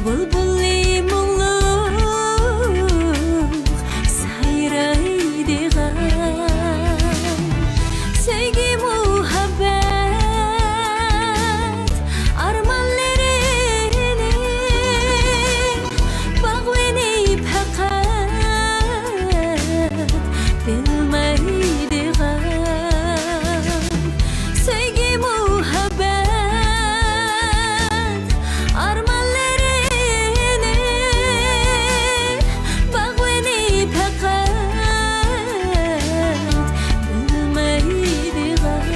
Bulbulli mulluk sayraydigan sevgi muhabbet armanlarini bağlanıp hakikat bilmeydigan sevgi muhabbet armanlarini bağlanıp hakikat bilmeydigan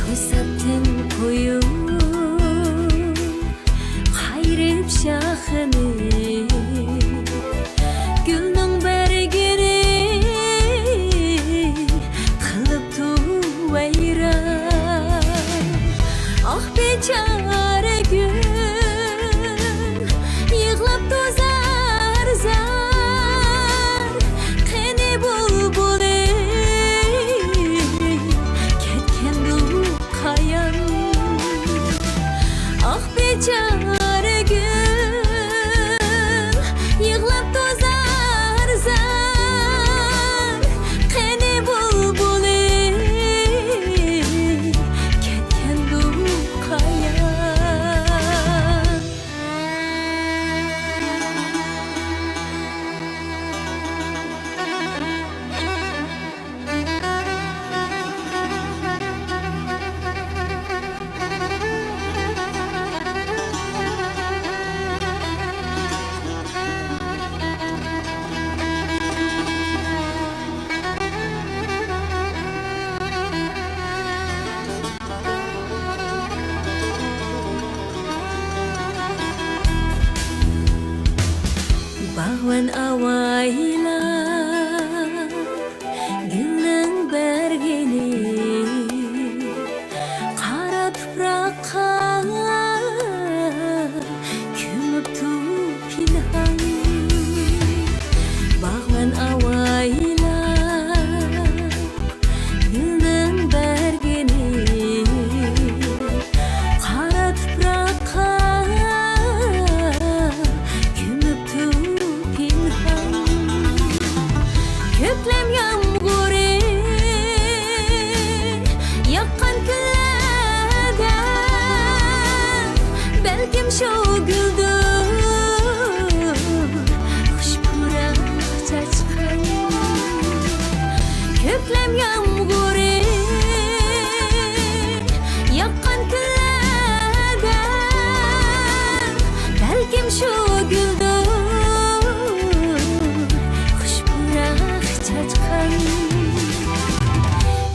Ko'rsatdim qo'yib qayrib shoxini gulning bargini qilibdi vayron ah bechora gul yig'lab to'zar zar qani bulbuli ketgandu qayon ah bechora gul yig'lab to'zar zar qani bulbuli ketgandu qayon Bağwan awayla gülning bergini qara tuproqqa ko'mibdi pinhon Bağwan awayla gülning bergini qara tuproqqa ko'mibdi pinhon ko'klam yomg'iri yoqqan kunlarda balkim shu guldir xushpurak chachqan ko'klam yomg'iri yoqqan kunlarda balkim shu guldir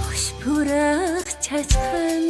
xushpurak chachqan